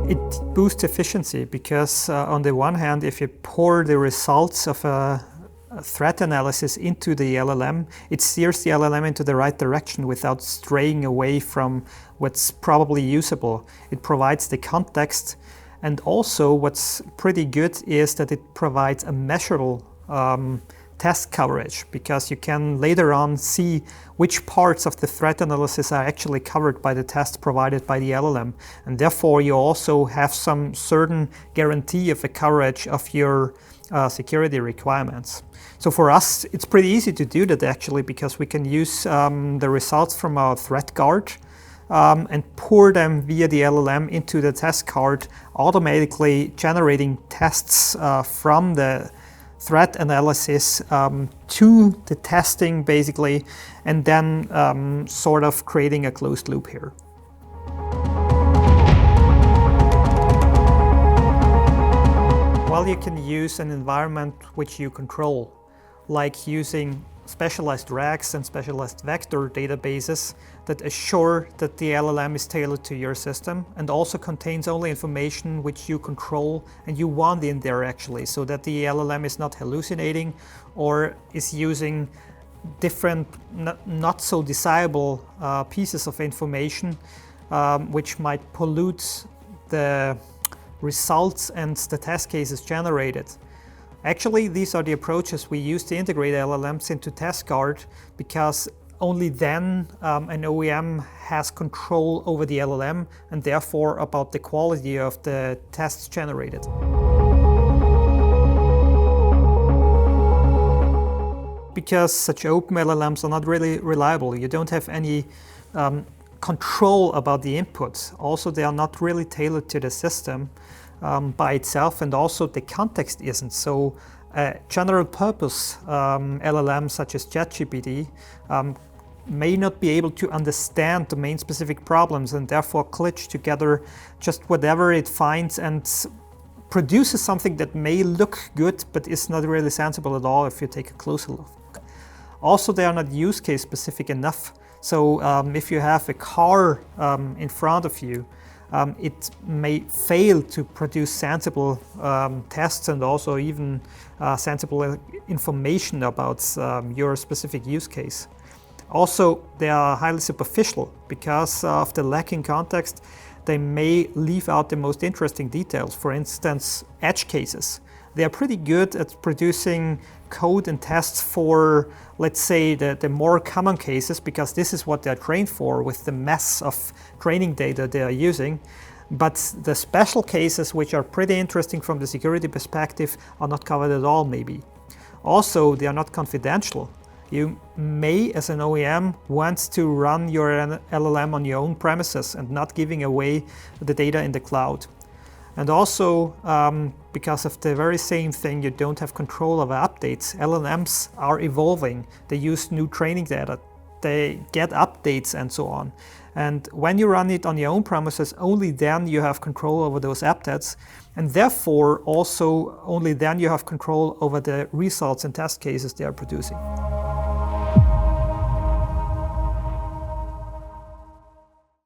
It boosts efficiency because on the one hand, if you pour the results of a threat analysis into the LLM, it steers the LLM into the right direction without straying away from what's probably usable. It provides the context, and also what's pretty good is that it provides a measurable test coverage, because you can later on see which parts of the threat analysis are actually covered by the tests provided by the LLM. And therefore you also have some certain guarantee of the coverage of your security requirements. So for us, it's pretty easy to do that actually, because we can use the results from our threat guard and pour them via the LLM into the test card, automatically generating tests from the threat analysis to the testing basically, and then sort of creating a closed loop here. Well, you can use an environment which you control, like using specialized RAGs and specialized vector databases that assure that the LLM is tailored to your system and also contains only information which you control and you want in there actually, so that the LLM is not hallucinating or is using different not so desirable pieces of information which might pollute the results and the test cases generated. Actually, these are the approaches we use to integrate LLMs into test guard, because only then an OEM has control over the LLM and therefore about the quality of the tests generated. Because such open LLMs are not really reliable, you don't have any control about the inputs. Also, they are not really tailored to the system by itself, and also the context isn't. So general purpose LLMs such as ChatGPT may not be able to understand domain specific problems and therefore klitch together just whatever it finds and produces something that may look good but is not really sensible at all if you take a closer look. Also, they are not use case specific enough. So if you have a car in front of you, it may fail to produce sensible tests and also even sensible information about your specific use case. Also, they are highly superficial because of the lacking context. They may leave out the most interesting details. For instance, edge cases. They are pretty good at producing code and tests for, let's say, the more common cases, because this is what they're trained for with the mess of training data they are using. But the special cases, which are pretty interesting from the security perspective, are not covered at all maybe. Also, they are not confidential. You may, as an OEM, want to run your LLM on your own premises and not giving away the data in the cloud. And also, because of the very same thing, you don't have control over updates. LLMs are evolving. They use new training data. They get updates and so on. And when you run it on your own premises, only then you have control over those updates. And therefore, also only then you have control over the results and test cases they are producing.